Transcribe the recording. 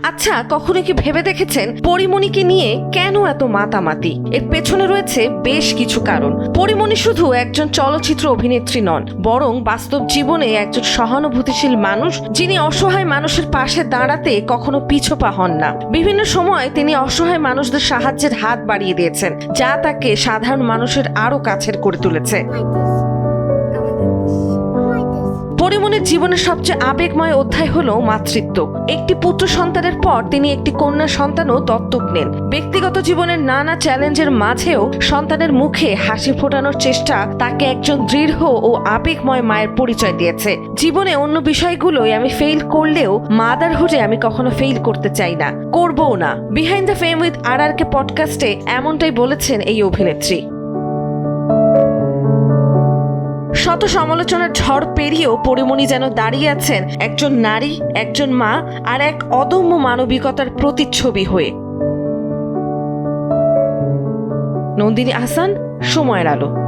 আচ্ছা, কখনো কি ভেবে দেখেছেন পরিমণিকে নিয়ে কেন এত মাতামাতি? এর পেছনে রয়েছে বেশ কিছু কারণ। পরিমণি শুধু একজন চলচ্চিত্র অভিনেত্রী নন, বরং বাস্তব জীবনে একজন সহানুভূতিশীল মানুষ, যিনি অসহায় মানুষের পাশে দাঁড়াতে কখনো পিছপা হন না। বিভিন্ন সময় তিনি অসহায় মানুষদের সাহায্যের হাত বাড়িয়ে দিয়েছেন, যা তাকে সাধারণ মানুষের আরো কাছের করে তুলেছে। পরিমণির জীবনের সবচেয়ে আবেগময় অধ্যায় হলো মাতৃত্ব। একটি পুত্র সন্তানের পর তিনি একটি কন্যা সন্তানও দত্তক নেন। ব্যক্তিগত জীবনের নানা চ্যালেঞ্জের মাঝেও সন্তানের মুখে হাসি ফোটানোর চেষ্টা তাকে একজন দৃঢ় ও আবেগময় মায়ের পরিচয় দিয়েছে। জীবনে অন্য বিষয়গুলোই আমি ফেইল করলেও মাদারহুডে আমি কখনো ফেইল করতে চাই না, করবও না। Behind the fame with RRK পডকাস্টে এমনটাই বলেছেন এই অভিনেত্রী। শত সমালোচনার ঝড় পেরিয়েও পরিমণি যেন দাঁড়িয়ে আছেন একজন নারী, একজন মা আর এক অদম্য মানবিকতার প্রতিচ্ছবি হয়ে। নন্দিনী আহসান, সময়ের আলো।